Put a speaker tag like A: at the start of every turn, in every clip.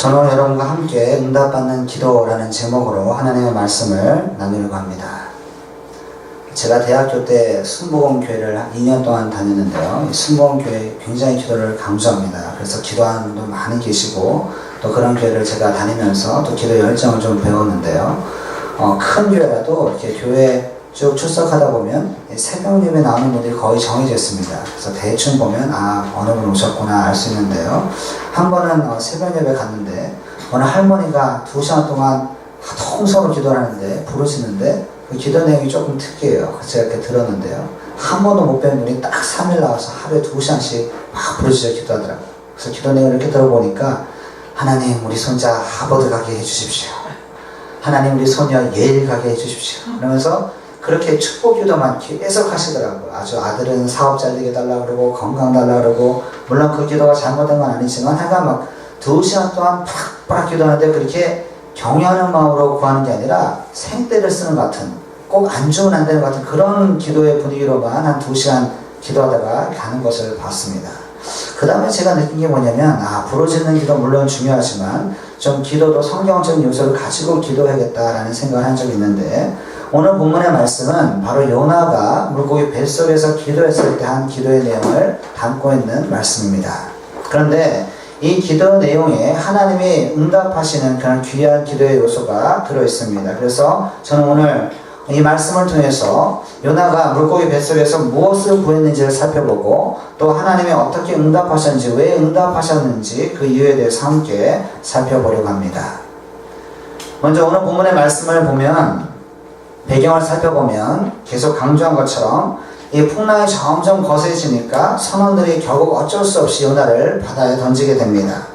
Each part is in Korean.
A: 저는 여러분과 함께 응답받는 기도라는 제목으로 하나님의 말씀을 나누려고 합니다. 제가 대학교 때 순복음교회를 한 2년 동안 다녔는데요. 순복음교회 굉장히 기도를 강조합니다. 그래서 기도하는 분도 많이 계시고 또 그런 교회를 제가 다니면서 또 기도 열정을 좀 배웠는데요. 큰 교회라도 이렇게 교회 쭉 출석하다 보면 새벽 예배 나오는 분들이 거의 정해져 있습니다. 그래서 대충 보면 어느 분 오셨구나 알 수 있는데요. 한 번은 새벽 예배 갔는데 어느 할머니가 2시간 동안 통성으로 기도를 하는데 부르시는데 그 기도 내용이 조금 특이해요. 그래서 제가 이렇게 들었는데요. 한 번도 못 뵌 분이 딱 3일 나와서 하루에 2시간씩 막 부르시죠 기도하더라고요. 그래서 기도 내용을 이렇게 들어보니까 하나님 우리 손자 하버드 가게 해주십시오. 하나님 우리 소녀 예일 가게 해주십시오. 그러면서 그렇게 축복 기도만 계속 하시더라고요. 아주 아들은 사업 잘 되게 달라고 그러고 건강 달라고 그러고 물론 그 기도가 잘못된 건 아니지만 하여간 막 2시간 동안 팍팍 기도하는데 그렇게 경외하는 마음으로 구하는 게 아니라 생떼를 쓰는 것 같은 꼭 안 주면 안 되는 것 같은 그런 기도의 분위기로만 한 2시간 기도하다가 가는 것을 봤습니다. 그 다음에 제가 느낀 게 뭐냐면 부르짖는 기도 물론 중요하지만 좀 기도도 성경적인 요소를 가지고 기도해야겠다라는 생각을 한 적이 있는데 오늘 본문의 말씀은 바로 요나가 물고기 뱃속에서 기도했을 때 한 기도의 내용을 담고 있는 말씀입니다. 그런데 이 기도 내용에 하나님이 응답하시는 그런 귀한 기도의 요소가 들어있습니다. 그래서 저는 오늘 이 말씀을 통해서 요나가 물고기 뱃속에서 무엇을 구했는지를 살펴보고 또 하나님이 어떻게 응답하셨는지 왜 응답하셨는지 그 이유에 대해서 함께 살펴보려고 합니다. 먼저 오늘 본문의 말씀을 보면 배경을 살펴보면 계속 강조한 것처럼 이 풍랑이 점점 거세지니까 선원들이 결국 어쩔 수 없이 요나를 바다에 던지게 됩니다.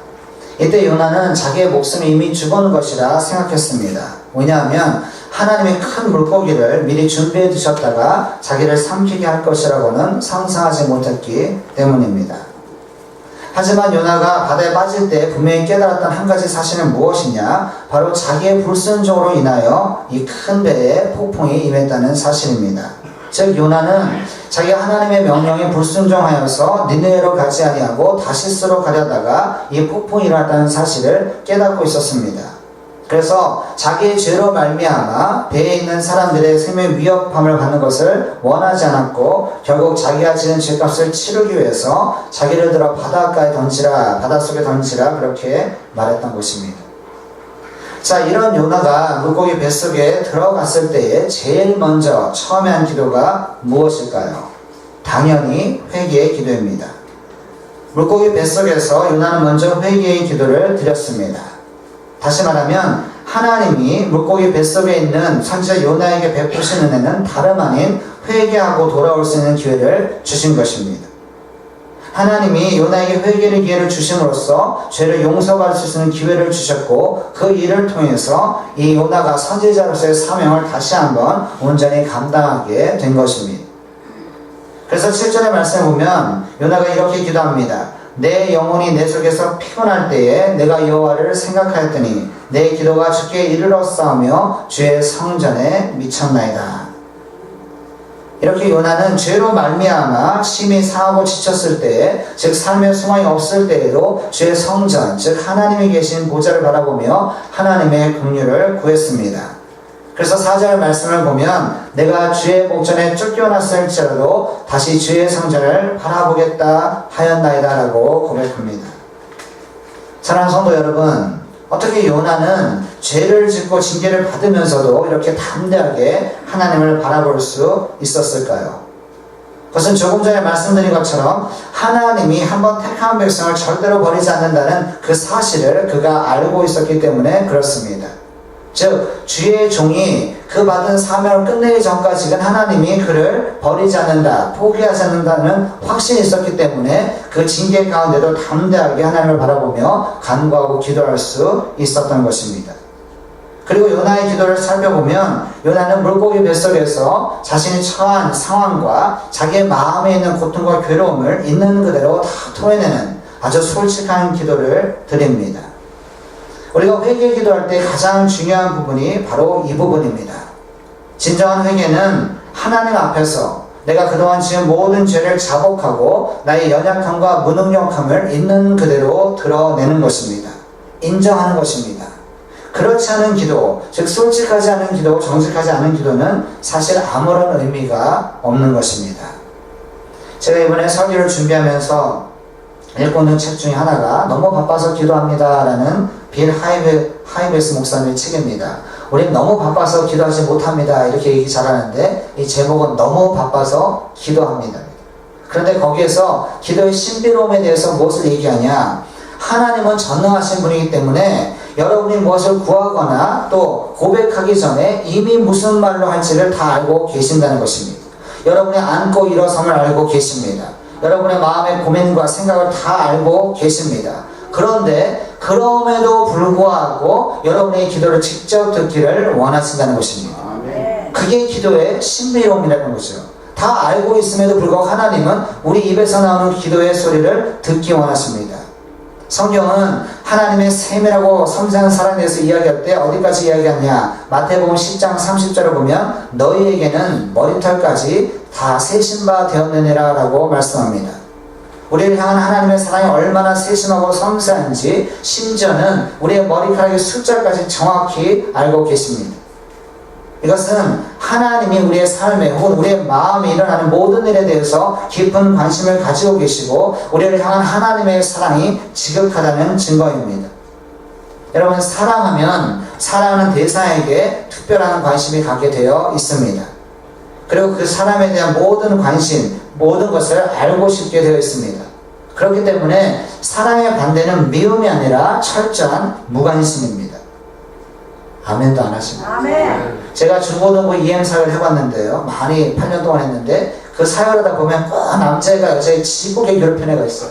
A: 이때 요나는 자기의 목숨이 이미 죽은 것이라 생각했습니다. 왜냐하면 하나님이 큰 물고기를 미리 준비해 두셨다가 자기를 삼키게 할 것이라고는 상상하지 못했기 때문입니다. 하지만 요나가 바다에 빠질 때 분명히 깨달았던 한 가지 사실은 무엇이냐? 바로 자기의 불순종으로 인하여 이 큰 배에 폭풍이 임했다는 사실입니다. 즉 요나는 자기가 하나님의 명령에 불순종하여서 니느웨로 가지 아니하고 다시스로 가려다가 이 폭풍이 일어났다는 사실을 깨닫고 있었습니다. 그래서 자기의 죄로 말미암아 배에 있는 사람들의 생명 위협함을 받는 것을 원하지 않았고 결국 자기가 지은 죄값을 치르기 위해서 자기를 들어 바닷가에 던지라 바닷속에 던지라 그렇게 말했던 것입니다. 자, 이런 요나가 물고기 뱃속에 들어갔을 때에 제일 먼저 처음에 한 기도가 무엇일까요? 당연히 회개의 기도입니다. 물고기 뱃속에서 요나는 먼저 회개의 기도를 드렸습니다. 다시 말하면 하나님이 물고기 뱃속에 있는 선지자 요나에게 베푸신 은혜는 다름 아닌 회개하고 돌아올 수 있는 기회를 주신 것입니다. 하나님이 요나에게 회개의 기회를 주심으로써 죄를 용서받을 수 있는 기회를 주셨고 그 일을 통해서 이 요나가 선지자로서의 사명을 다시 한번 온전히 감당하게 된 것입니다. 그래서 7절의 말씀을 보면 요나가 이렇게 기도합니다. 내 영혼이 내 속에서 피곤할 때에 내가 여호와를 생각하였더니 내 기도가 주께 이르렀사오며 주의 성전에 미쳤나이다. 이렇게 요나는 죄로 말미암아 심히 상하고 지쳤을 때에 즉 삶의 소망이 없을 때에도 주의 성전 즉 하나님이 계신 보좌를 바라보며 하나님의 긍휼을 구했습니다. 그래서 4절 말씀을 보면 내가 주의 목전에 쫓겨났을지라도 다시 주의 성전을 바라보겠다 하였나이다 라고 고백합니다. 사랑하는 성도 여러분, 어떻게 요나는 죄를 짓고 징계를 받으면서도 이렇게 담대하게 하나님을 바라볼 수 있었을까요? 그것은 조금 전에 말씀드린 것처럼 하나님이 한번 택한 백성을 절대로 버리지 않는다는 그 사실을 그가 알고 있었기 때문에 그렇습니다. 즉 주의 종이 그 받은 사명을 끝내기 전까지는 하나님이 그를 버리지 않는다, 포기하지 않는다는 확신이 있었기 때문에 그 징계 가운데도 담대하게 하나님을 바라보며 간구하고 기도할 수 있었던 것입니다. 그리고 요나의 기도를 살펴보면 요나는 물고기 뱃속에서 자신이 처한 상황과 자기의 마음에 있는 고통과 괴로움을 있는 그대로 다 토해내는 아주 솔직한 기도를 드립니다. 우리가 회개 기도할 때 가장 중요한 부분이 바로 이 부분입니다. 진정한 회개는 하나님 앞에서 내가 그동안 지은 모든 죄를 자복하고 나의 연약함과 무능력함을 있는 그대로 드러내는 것입니다. 인정하는 것입니다. 그렇지 않은 기도, 즉 솔직하지 않은 기도, 정직하지 않은 기도는 사실 아무런 의미가 없는 것입니다. 제가 이번에 설교를 준비하면서 읽고 있는 책 중에 하나가 너무 바빠서 기도합니다 라는 빌 하이베스 목사님의 책입니다. 우린 너무 바빠서 기도하지 못합니다 이렇게 얘기 잘하는데 이 제목은 너무 바빠서 기도합니다. 그런데 거기에서 기도의 신비로움에 대해서 무엇을 얘기하냐, 하나님은 전능하신 분이기 때문에 여러분이 무엇을 구하거나 또 고백하기 전에 이미 무슨 말로 할지를 다 알고 계신다는 것입니다. 여러분의 안고 일어섬을 알고 계십니다. 여러분의 마음의 고민과 생각을 다 알고 계십니다. 그런데 그럼에도 불구하고 여러분의 기도를 직접 듣기를 원하신다는 것입니다. 그게 기도의 신비로움이라는 거죠. 다 알고 있음에도 불구하고 하나님은 우리 입에서 나오는 기도의 소리를 듣기 원하십니다. 성경은 하나님의 세밀하고 섬세한 사랑에 대해서 이야기할 때 어디까지 이야기하냐, 마태복음 10장 30절을 보면 너희에게는 머리털까지 다 세신 바 되었느니라 라고 말씀합니다. 우리를 향한 하나님의 사랑이 얼마나 세심하고 섬세한지 심지어는 우리의 머리카락의 숫자까지 정확히 알고 계십니다. 이것은 하나님이 우리의 삶에 혹은 우리의 마음에 일어나는 모든 일에 대해서 깊은 관심을 가지고 계시고 우리를 향한 하나님의 사랑이 지극하다는 증거입니다. 여러분, 사랑하면 사랑하는 대상에게 특별한 관심이 갖게 되어 있습니다. 그리고 그 사람에 대한 모든 관심, 모든 것을 알고 싶게 되어 있습니다. 그렇기 때문에 사랑의 반대는 미움이 아니라 철저한 무관심입니다. 아멘도 안 하십니다.
B: 아멘.
A: 제가 중고등부 EM사를 해봤는데요. 많이 8년 동안 했는데 그 사역하다 보면 꼭 남자애가 여자애 지옥에 괴롭힌 애가 있어요.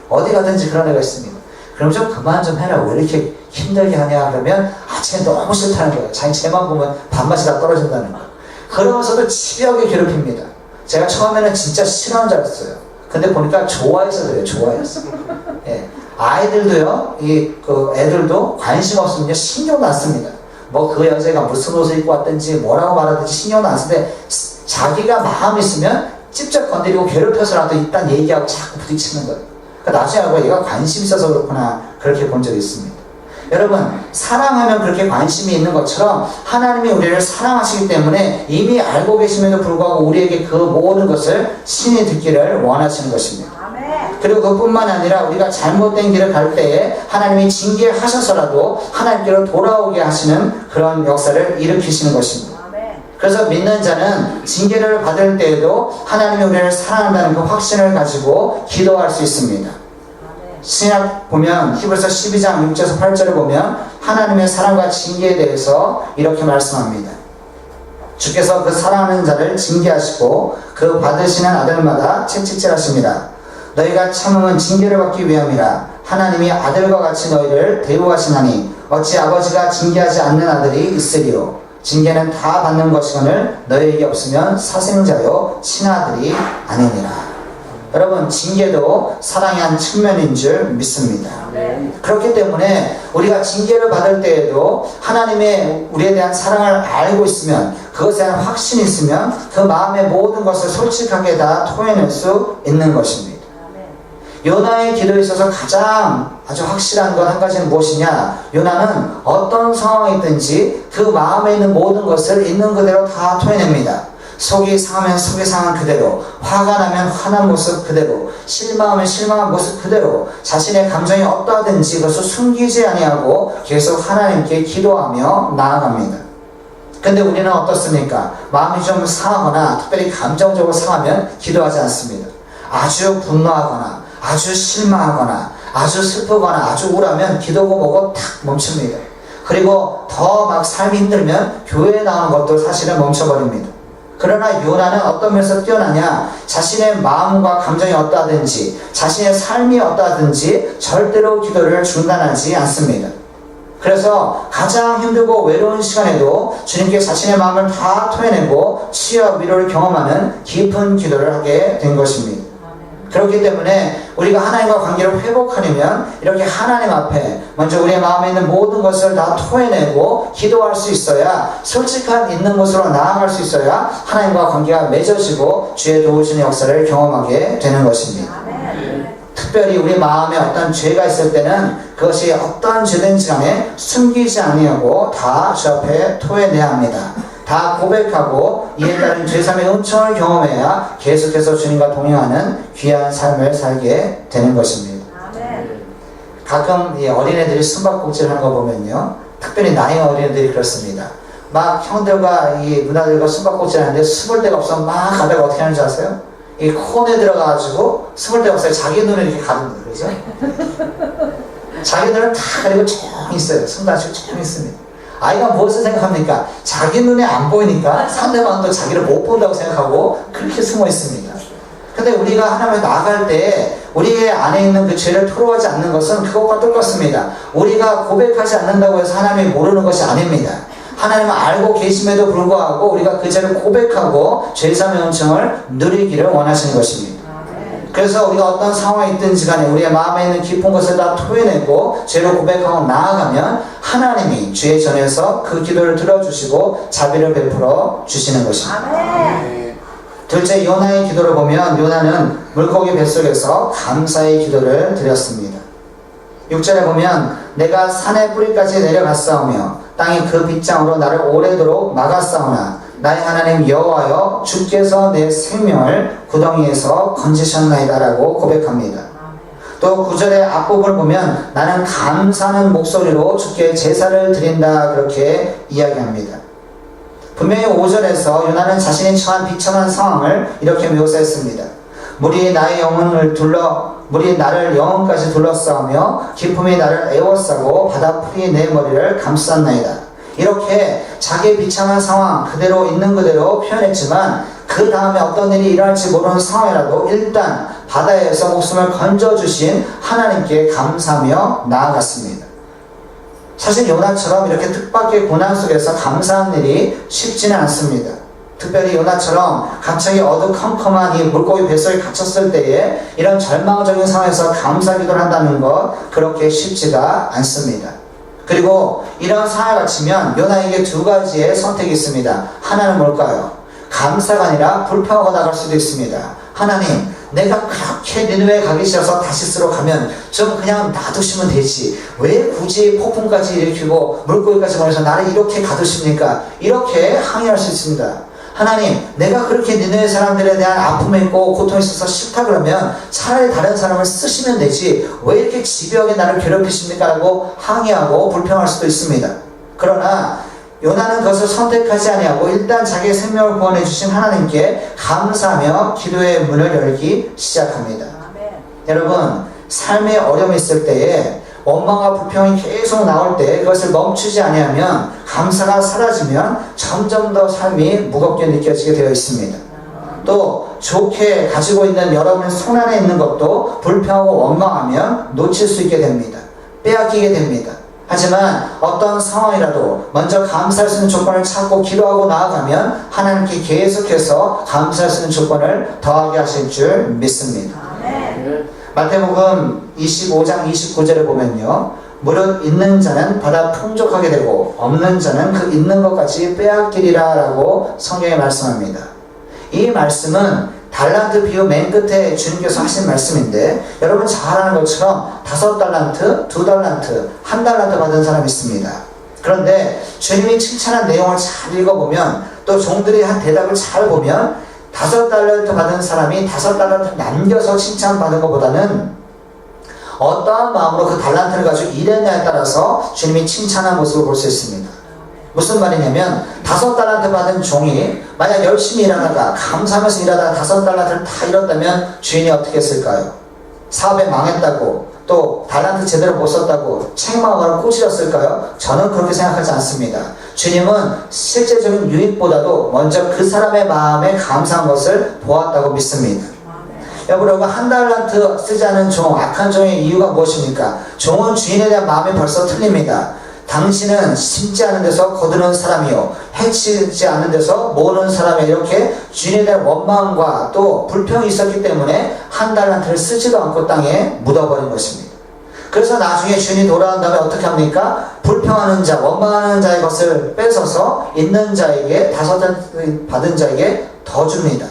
A: 어디 가든지 그런 애가 있습니다. 그럼 좀 그만 좀 해라. 왜 이렇게 힘들게 하냐 그러면 쟤 너무 싫다는 거예요. 자기 쟤만 보면 밥맛이 다 떨어진다는 거예요. 그러면서도 집요하게 괴롭힙니다. 제가 처음에는 진짜 싫어하는 줄 알았어요. 근데 보니까 좋아해서 그래요. 좋아해서. 예. 아이들도요, 애들도 관심 없으면 신경도 안 씁니다. 뭐 그 여자가 무슨 옷을 입고 왔든지 뭐라고 말하든지 신경도 안 쓰는데 자기가 마음 있으면 찝쩍 건드리고 괴롭혀서라도 일단 얘기하고 자꾸 부딪히는 거예요. 그러니까 나중에 알고 얘가 관심 있어서 그렇구나 그렇게 본 적이 있습니다. 여러분, 사랑하면 그렇게 관심이 있는 것처럼 하나님이 우리를 사랑하시기 때문에 이미 알고 계심에도 불구하고 우리에게 그 모든 것을 신이 듣기를 원하시는 것입니다. 그리고 그뿐만 아니라 우리가 잘못된 길을 갈 때에 하나님이 징계하셔서라도 하나님께로 돌아오게 하시는 그런 역사를 일으키시는 것입니다. 그래서 믿는 자는 징계를 받을 때에도 하나님이 우리를 사랑한다는 그 확신을 가지고 기도할 수 있습니다. 신약 보면 히브리서 12장 6절에서 8절을 보면 하나님의 사랑과 징계에 대해서 이렇게 말씀합니다. 주께서 그 사랑하는 자를 징계하시고 그 받으시는 아들마다 채찍질하십니다. 너희가 참음은 징계를 받기 위함이라. 하나님이 아들과 같이 너희를 대우하시나니 어찌 아버지가 징계하지 않는 아들이 있으리요. 징계는 다 받는 것이거늘 너희에게 없으면 사생자요 친아들이 아니니라. 여러분, 징계도 사랑의 한 측면인 줄 믿습니다. 그렇기 때문에 우리가 징계를 받을 때에도 하나님의 우리에 대한 사랑을 알고 있으면, 그것에 대한 확신이 있으면 그 마음의 모든 것을 솔직하게 다 토해낼 수 있는 것입니다. 요나의 기도에 있어서 가장 아주 확실한 건 한 가지는 무엇이냐, 요나는 어떤 상황이든지 그 마음에 있는 모든 것을 있는 그대로 다 토해냅니다. 속이 상하면 속이 상한 그대로, 화가 나면 화난 모습 그대로, 실망하면 실망한 모습 그대로, 자신의 감정이 어떠하든지 그것을 숨기지 아니하고 계속 하나님께 기도하며 나아갑니다. 근데 우리는 어떻습니까? 마음이 좀 상하거나 특별히 감정적으로 상하면 기도하지 않습니다. 아주 분노하거나 아주 실망하거나 아주 슬프거나 아주 우울하면 기도고 뭐고 탁 멈춥니다. 그리고 더 막 삶이 힘들면 교회에 나오는 것도 사실은 멈춰버립니다. 그러나 요나는 어떤 면에서 뛰어나냐, 자신의 마음과 감정이 어떠하든지 자신의 삶이 어떠하든지 절대로 기도를 중단하지 않습니다. 그래서 가장 힘들고 외로운 시간에도 주님께 자신의 마음을 다 토해내고 치유와 위로를 경험하는 깊은 기도를 하게 된 것입니다. 그렇기 때문에 우리가 하나님과 관계를 회복하려면 이렇게 하나님 앞에 먼저 우리의 마음에 있는 모든 것을 다 토해내고 기도할 수 있어야, 솔직한 있는 곳으로 나아갈 수 있어야 하나님과 관계가 맺어지고 주의 도우시는 역사를 경험하게 되는 것입니다. 특별히 우리 마음에 어떤 죄가 있을 때는 그것이 어떠한 죄든지 간에 숨기지 아니하고 다 주 앞에 토해내야 합니다. 다 고백하고 이에 따른 죄사함의 은총을 경험해야 계속해서 주님과 동행하는 귀한 삶을 살게 되는 것입니다. 가끔 이 어린애들이 숨바꼭질 하는 거 보면요, 특별히 나이 어린애들이 그렇습니다. 막 형들과 이 누나들과 숨바꼭질 하는데 숨을 데가 없어 막 가다가 어떻게 하는지 아세요? 이 코너에 들어가가지고 숨을 데가 없어요. 자기 눈을 이렇게 가는 거예요. 그죠? 자기 눈을 다 가리고 조용히 있어요. 숨 다시고 조용히 있습니다. 아이가 무엇을 생각합니까? 자기 눈에 안 보이니까 상대방도 자기를 못 본다고 생각하고 그렇게 숨어 있습니다. 근데 우리가 하나님을 나아갈 때 우리 안에 있는 그 죄를 토로하지 않는 것은 그것과 똑같습니다. 우리가 고백하지 않는다고 해서 하나님이 모르는 것이 아닙니다. 하나님은 알고 계심에도 불구하고 우리가 그 죄를 고백하고 죄사함의 은총을 누리기를 원하시는 것입니다. 그래서 우리가 어떤 상황에 있든지 간에 우리의 마음에 있는 깊은 것을 다 토해내고 죄를 고백하고 나아가면 하나님이 주의 전에서 그 기도를 들어주시고 자비를 베풀어 주시는 것입니다. 둘째, 요나의 기도를 보면 요나는 물고기 뱃속에서 감사의 기도를 드렸습니다. 6절에 보면 내가 산의 뿌리까지 내려갔사오며 땅이 그 빗장으로 나를 오래도록 막았사오나 나의 하나님 여호와여 주께서 내 생명을 구덩이에서 건지셨나이다 라고 고백합니다. 또 9절의 앞부분을 보면 나는 감사하는 목소리로 주께 제사를 드린다 그렇게 이야기합니다. 분명히 5절에서 요나는 자신이 처한 비참한 상황을 이렇게 묘사했습니다. 물이 나를 영혼까지 둘러싸며 기품이 나를 애워싸고 바다풀이 내 머리를 감쌌나이다. 이렇게 자기의 비참한 상황 그대로 있는 그대로 표현했지만 그 다음에 어떤 일이 일어날지 모르는 상황이라도 일단 바다에서 목숨을 건져주신 하나님께 감사하며 나아갔습니다. 사실 요나처럼 이렇게 뜻밖의 고난 속에서 감사한 일이 쉽지는 않습니다. 특별히 요나처럼 갑자기 어두컴컴한 이 물고기 뱃속에 갇혔을 때에 이런 절망적인 상황에서 감사 기도를 한다는 것 그렇게 쉽지가 않습니다. 그리고 이런 상황에 갇히면 요나에게 두 가지의 선택이 있습니다. 하나는 뭘까요? 감사가 아니라 불평하고 나갈 수도 있습니다. 하나님, 내가 그렇게 니느웨에 가기 싫어서 다시스로 가면 좀 그냥 놔두시면 되지. 왜 굳이 폭풍까지 일으키고 물고기까지 보내서 나를 이렇게 가두십니까? 이렇게 항의할 수 있습니다. 하나님, 내가 그렇게 니느웨 사람들에 대한 아픔이 있고 고통이 있어서 싫다 그러면 차라리 다른 사람을 쓰시면 되지 왜 이렇게 집요하게 나를 괴롭히십니까? 라고 항의하고 불평할 수도 있습니다. 그러나 요나는 그것을 선택하지 아니하고 일단 자기의 생명을 구원해 주신 하나님께 감사하며 기도의 문을 열기 시작합니다. 여러분, 삶에 어려움이 있을 때에 원망과 불평이 계속 나올 때 그것을 멈추지 아니하면 감사가 사라지면 점점 더 삶이 무겁게 느껴지게 되어 있습니다. 또 좋게 가지고 있는 여러분의 손 안에 있는 것도 불평하고 원망하면 놓칠 수 있게 됩니다. 빼앗기게 됩니다. 하지만 어떤 상황이라도 먼저 감사할 수 있는 조건을 찾고 기도하고 나아가면 하나님께 계속해서 감사할 수 있는 조건을 더하게 하실 줄 믿습니다. 마태복음 25장 29절에 보면요, 무릇 있는 자는 받아 풍족하게 되고 없는 자는 그 있는 것까지 빼앗기리라 라고 성경에 말씀합니다. 이 말씀은 달란트 비유 맨 끝에 주님께서 하신 말씀인데 여러분 잘 아는 것처럼 5달란트, 2달란트, 1달란트 받은 사람이 있습니다. 그런데 주님이 칭찬한 내용을 잘 읽어보면 또 종들이 한 대답을 잘 보면 5달란트 받은 사람이 5달란트 남겨서 칭찬받은 것보다는 어떠한 마음으로 그 달란트를 가지고 일했냐에 따라서 주님이 칭찬한 모습을 볼 수 있습니다. 무슨 말이냐면 5달란트 받은 종이 만약 열심히 일하다가 감사하면서 일하다가 5달란트를 다 잃었다면 주인이 어떻게 했을까요? 사업에 망했다고 또 달란트 제대로 못 썼다고 책망하거나 꼬시렸을까요? 저는 그렇게 생각하지 않습니다. 주님은 실제적인 유익보다도 먼저 그 사람의 마음에 감사한 것을 보았다고 믿습니다. 여러분, 1달란트 쓰지 않은 종, 악한 종의 이유가 무엇입니까? 종은 주인에 대한 마음이 벌써 틀립니다. 당신은 심지 않은 데서 거두는 사람이요 해치지 않는 데서 모으는 사람이 이렇게 주인에 대한 원망과 또 불평이 있었기 때문에 1달란트를 쓰지도 않고 땅에 묻어버린 것입니다. 그래서 나중에 주인이 돌아온 다음에 어떻게 합니까? 불평하는 자, 원망하는 자의 것을 뺏어서 있는 자에게 5달란트 받은 자에게 더 줍니다.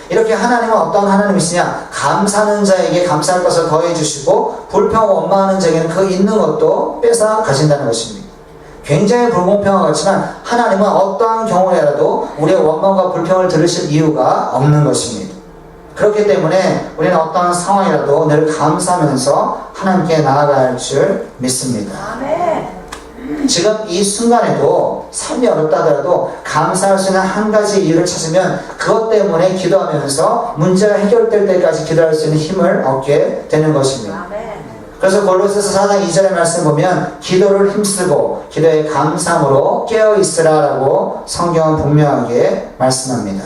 A: 이렇게 하나님은 어떤 하나님이시냐? 감사하는 자에게 감사할 것을 더해주시고 불평하고 원망하는 자에게는 그 있는 것도 뺏어 가신다는 것입니다. 굉장히 불공평한 것 같지만 하나님은 어떠한 경우에라도 우리의 원망과 불평을 들으실 이유가 없는 것입니다. 그렇기 때문에 우리는 어떠한 상황이라도 늘 감사하면서 하나님께 나아가야 할 줄 믿습니다.
B: 아멘.
A: 지금 이 순간에도 삶이 어렵다 하더라도 감사할 수 있는 한 가지 이유를 찾으면 그것 때문에 기도하면서 문제가 해결될 때까지 기도할 수 있는 힘을 얻게 되는 것입니다.
B: 아멘.
A: 그래서 골로새서 4장 2절의 말씀 보면 기도를 힘쓰고 기도에 감사함으로 깨어있으라 라고 성경은 분명하게 말씀합니다.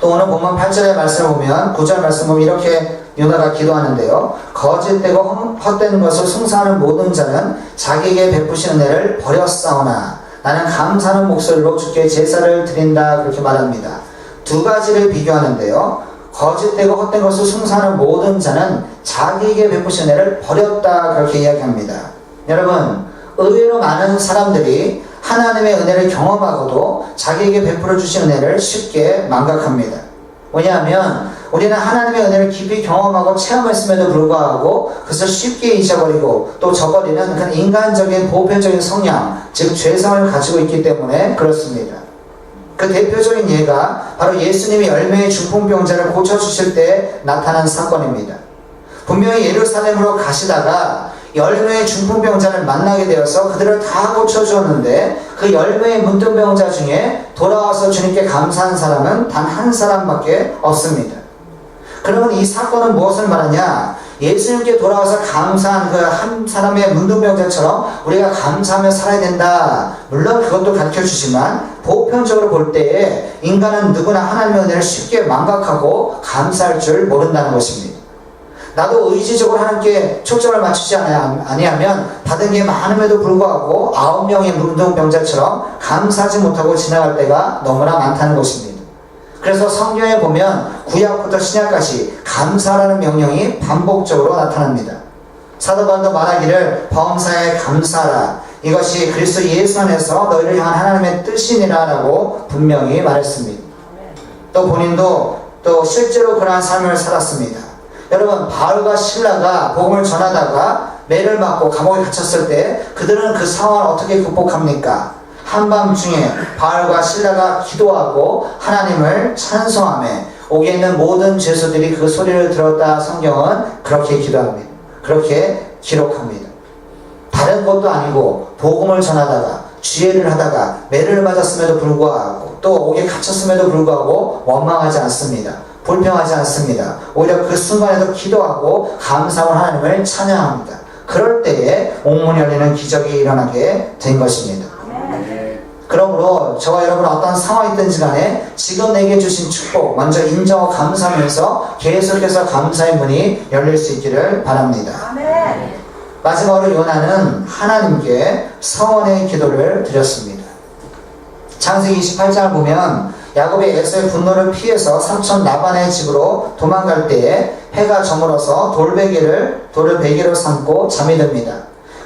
A: 또 오늘 본문 8절의 말씀을 보면 9절 말씀 보면 이렇게 요나가 기도하는데요. 거짓되고 헛된 것을 숭상하는 모든 자는 자기에게 베푸신 은혜를 버렸사오나 나는 감사하는 목소리로 주께 제사를 드린다 그렇게 말합니다. 두 가지를 비교하는데요. 거짓되고 헛된 것을 숭상하는 모든 자는 자기에게 베푸신 은혜를 버렸다 그렇게 이야기합니다. 여러분 의외로 많은 사람들이 하나님의 은혜를 경험하고도 자기에게 베풀어 주신 은혜를 쉽게 망각합니다. 왜냐하면 우리는 하나님의 은혜를 깊이 경험하고 체험했음에도 불구하고 그것을 쉽게 잊어버리고 또 저버리는 그런 인간적인 보편적인 성향, 즉 죄성을 가지고 있기 때문에 그렇습니다. 그 대표적인 예가 바로 예수님이 열매의 중풍병자를 고쳐주실 때 나타난 사건입니다. 분명히 예루살렘으로 가시다가 열매의 중풍병자를 만나게 되어서 그들을 다 고쳐주었는데 그 열매의 문둥병자 중에 돌아와서 주님께 감사한 사람은 단 한 사람밖에 없습니다. 그러면 이 사건은 무엇을 말하냐? 예수님께 돌아와서 감사한 그 한 사람의 문둥병자처럼 우리가 감사하며 살아야 된다. 물론 그것도 가르쳐주지만 보편적으로 볼 때에 인간은 누구나 하나님의 은혜를 쉽게 망각하고 감사할 줄 모른다는 것입니다. 나도 의지적으로 하나님께 초점을 맞추지 아니하면 받은 게 많음에도 불구하고 9명의 문둥병자처럼 감사하지 못하고 지나갈 때가 너무나 많다는 것입니다. 그래서 성경에 보면 구약부터 신약까지 감사라는 명령이 반복적으로 나타납니다. 사도 바울도 말하기를 범사에 감사하라. 이것이 그리스도 예수 안에서 너희를 향한 하나님의 뜻이니라 라고 분명히 말했습니다. 또 본인도 또 실제로 그러한 삶을 살았습니다. 여러분 바울과 실라가 복음을 전하다가 매를 맞고 감옥에 갇혔을 때 그들은 그 상황을 어떻게 극복합니까? 한밤중에 바울과 실라가 기도하고 하나님을 찬송하며 옥에 있는 모든 죄수들이 그 소리를 들었다. 성경은 그렇게 기도합니다. 그렇게 기록합니다. 다른 것도 아니고 복음을 전하다가 주예를 하다가 매를 맞았음에도 불구하고 또 옥에 갇혔음에도 불구하고 원망하지 않습니다. 불평하지 않습니다. 오히려 그 순간에도 기도하고 감사하고 하나님을 찬양합니다. 그럴 때에 옥문이 열리는 기적이 일어나게 된 것입니다. 그러므로 저와 여러분 어떤 상황이 있든지 간에 지금 내게 주신 축복 먼저 인정하고 감사하면서 계속해서 감사의 문이 열릴 수 있기를 바랍니다.
B: 아멘.
A: 마지막으로 요나는 하나님께 서원의 기도를 드렸습니다. 창세기 28장을 보면 야곱이 에서의 분노를 피해서 삼촌 라반의 집으로 도망갈 때에 해가 저물어서 돌을 베개로 삼고 잠이 듭니다.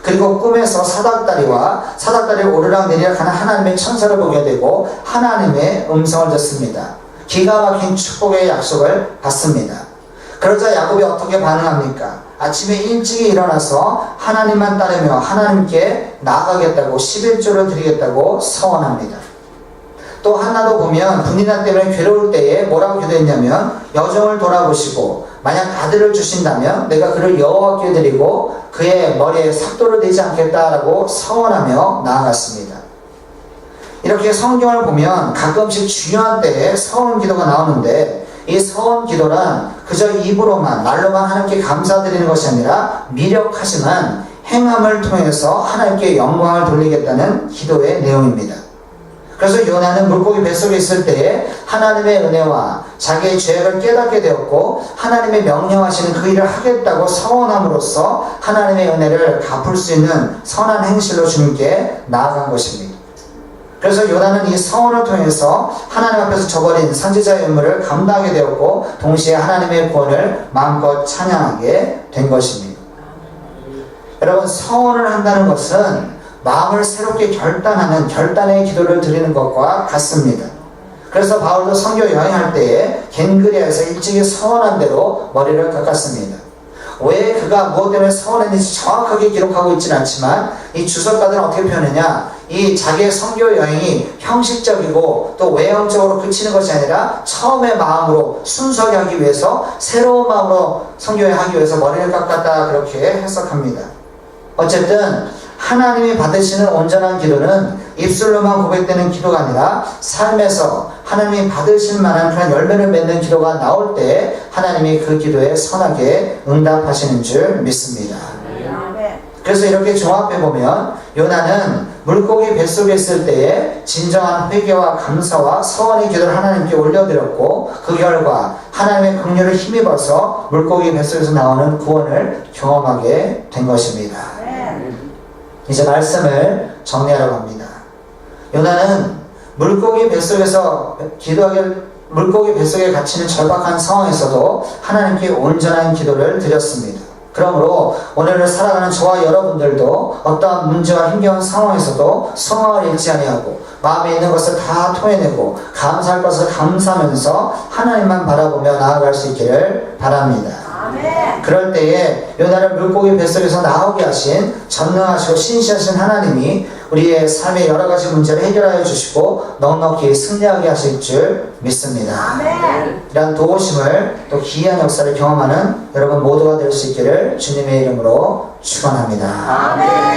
A: 그리고 꿈에서 사닥다리를 오르락 내리락 하는 하나님의 천사를 보게 되고 하나님의 음성을 듣습니다. 기가 막힌 축복의 약속을 받습니다. 그러자 야곱이 어떻게 반응합니까? 아침에 일찍이 일어나서 하나님만 따르며 하나님께 나아가겠다고 11조를 드리겠다고 서원합니다. 또 한나도 보면 분이나 때문에 괴로울 때에 뭐라고 기도했냐면 여종을 돌아보시고 만약 아들을 주신다면 내가 그를 여호와께 드리고 그의 머리에 삭도를 대지 않겠다라고 서원하며 나아갔습니다. 이렇게 성경을 보면 가끔씩 중요한 때에 서원 기도가 나오는데 이 서원 기도란 그저 입으로만 말로만 하나님께 감사드리는 것이 아니라 미력하지만 행함을 통해서 하나님께 영광을 돌리겠다는 기도의 내용입니다. 그래서 요나는 물고기 뱃속에 있을 때에 하나님의 은혜와 자기의 죄를 깨닫게 되었고 하나님의 명령하시는 그 일을 하겠다고 서원함으로써 하나님의 은혜를 갚을 수 있는 선한 행실로 주님께 나아간 것입니다. 그래서 요나는 이 서원을 통해서 하나님 앞에서 저버린 선지자의 의무를 감당하게 되었고 동시에 하나님의 구원을 마음껏 찬양하게 된 것입니다. 여러분 서원을 한다는 것은 마음을 새롭게 결단하는 결단의 기도를 드리는 것과 같습니다. 그래서 바울도 선교 여행할 때에 겐그리아에서 일찍이 서원한 대로 머리를 깎았습니다. 왜 그가 무엇 때문에 서원했는지 정확하게 기록하고 있지는 않지만 이 주석가들은 어떻게 표현하냐, 이 자기의 선교 여행이 형식적이고 또 외형적으로 그치는 것이 아니라 처음의 마음으로 순수하게 하기 위해서, 새로운 마음으로 선교 여행하기 위해서 머리를 깎았다, 그렇게 해석합니다. 어쨌든 하나님이 받으시는 온전한 기도는 입술로만 고백되는 기도가 아니라 삶에서 하나님이 받으실 만한 그런 열매를 맺는 기도가 나올 때 하나님이 그 기도에 선하게 응답하시는 줄 믿습니다. 그래서 이렇게 종합해보면 요나는 물고기 뱃속에 있을 때에 진정한 회개와 감사와 서원의 기도를 하나님께 올려드렸고, 그 결과 하나님의 긍휼을 힘입어서 물고기 뱃속에서 나오는 구원을 경험하게 된 것입니다. 이제 말씀을 정리하려고 합니다. 요나는 물고기 뱃속에 갇히는 절박한 상황에서도 하나님께 온전한 기도를 드렸습니다. 그러므로 오늘을 살아가는 저와 여러분들도 어떠한 문제와 힘겨운 상황에서도 소망을 잃지 아니하고 마음에 있는 것을 다 토해내고 감사할 것을 감사하면서 하나님만 바라보며 나아갈 수 있기를 바랍니다. 아멘. 그럴 때에 요나를 물고기 뱃속에서 나오게 하신 전능하시고 신실하신 하나님이 우리의 삶의 여러 가지 문제를 해결하여 주시고 넉넉히 승리하게 하실 줄 믿습니다. 아멘. 이런 도우심을 또 기이한 역사를 경험하는 여러분 모두가 될 수 있기를 주님의 이름으로 축원합니다. 아멘.